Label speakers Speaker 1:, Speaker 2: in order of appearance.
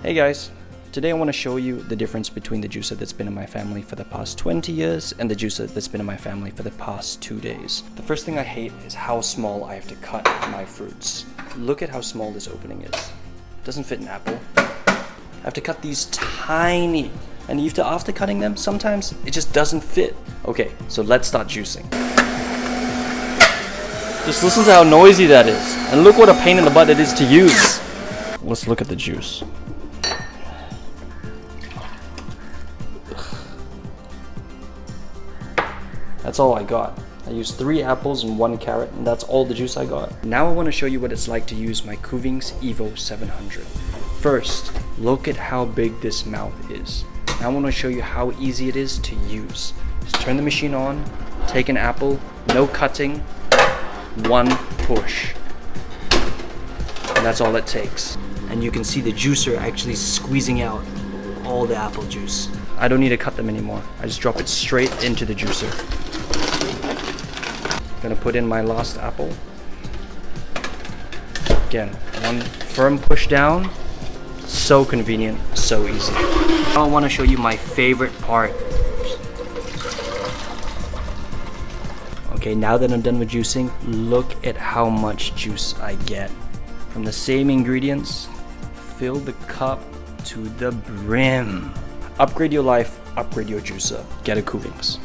Speaker 1: Hey guys, today I want to show you the difference between the juicer that's been in my family for the past 20 years and the juicer that's been in my family for the past 2 days. The first thing I hate is how small I have to cut my fruits. Look at how small this opening is. It doesn't fit an apple. I have to cut these tiny, and after cutting them, sometimes it just doesn't fit. Okay, so let's start juicing. Just listen to how noisy that is, and look what a pain in the butt it is to use. Let's look at the juice. That's all I got. I used 3 apples and 1 carrot, and that's all the juice I got. Now I want to show you what it's like to use my Kuvings EVO700. First, look at how big this mouth is. Now I want to show you how easy it is to use. Just turn the machine on, take an apple, no cutting, 1 push. And that's all it takes. And you can see the juicer actually squeezing out all the apple juice. I don't need to cut them anymore. I just drop it straight into the juicer. Gonna put in my last apple. Again, 1 firm push down. So convenient, so easy. Now I want to show you my favorite part. Okay, now that I'm done with juicing, look at how much juice I get. From the same ingredients, fill the cup to the brim. Upgrade your life, upgrade your juicer. Get a Kuvings.